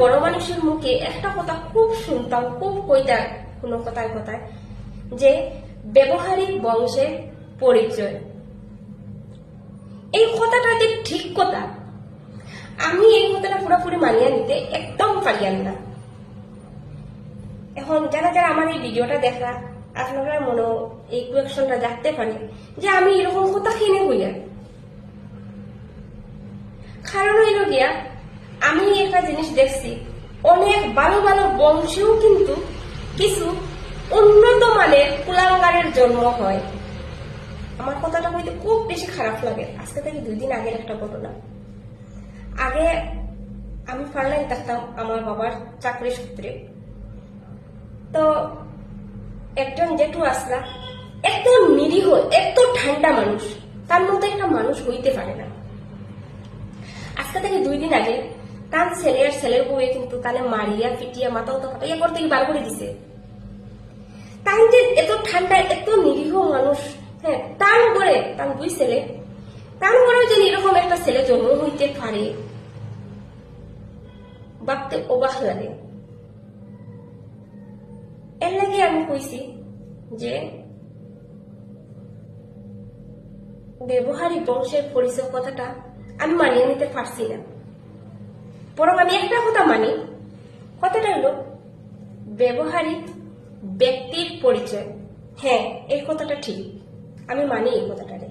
বড় মানুষের মুখে একটা কথা খুব শুনতাম, খুব কইতাম কোনো কথায় কথায়, যে ব্যবহারিক বংশের পরিচয়। এই কথাটা যে ঠিক কথা, আমি এই কথাটা পুরোপুরি মানিয়ে নিতে একদম পারিয়ান না। এখন যারা যারা আমার এই ভিডিওটা দেখা, আপনারা মনে এই কোয়েকশনটা জানতে পারে যে আমি এরকম কথা কিনে হইয়া, কারণ হইল গিয়া আমি একটা জিনিস দেখছি, অনেক ভালো ভালো বংশেও কিন্তু কিছু উন্নত মানের কুলাঙ্গারের জন্ম হয়। আমার কথাটা বলতে খুব বেশি খারাপ লাগে। আজকে থেকে 2 দিন আগের একটা ঘটনা। আগে আমি ফার্লাইন থাকতাম আমার বাবার চাকরি সূত্রে। তো একজন জেঠু আসলা, এত নিরীহ, এত ঠান্ডা মানুষ, তার মতো একটা মানুষ হইতে পারে না। আজকে থেকে 2 দিন আগে তার ছেলে আর ছেলের বউয়ে কিন্তু তানে মারিয়া পিটিয়া মাথাও তো ফাটাইয়া ঘর থেকে বার করে দিছে। তাই যে এত ঠান্ডা, এত নিরীহ মানুষ, হ্যাঁ, তার উপরে তার 2 ছেলে, তার উপরেও যে এরকম একটা ছেলে জন্ম হইতে পারে, ভাবতে অবাক লাগে। এর লাগে আমি কইছি যে ব্যবহারিক বংশের পরিচয় কথাটা আমি মানিয়ে নিতে পারছি না। বরং আমি একটা কথা মানি, কথাটা হলো ব্যবহারিক ব্যক্তির পরিচয়। হ্যাঁ, এই কথাটা ঠিক, আমি মানি এই কথাটা।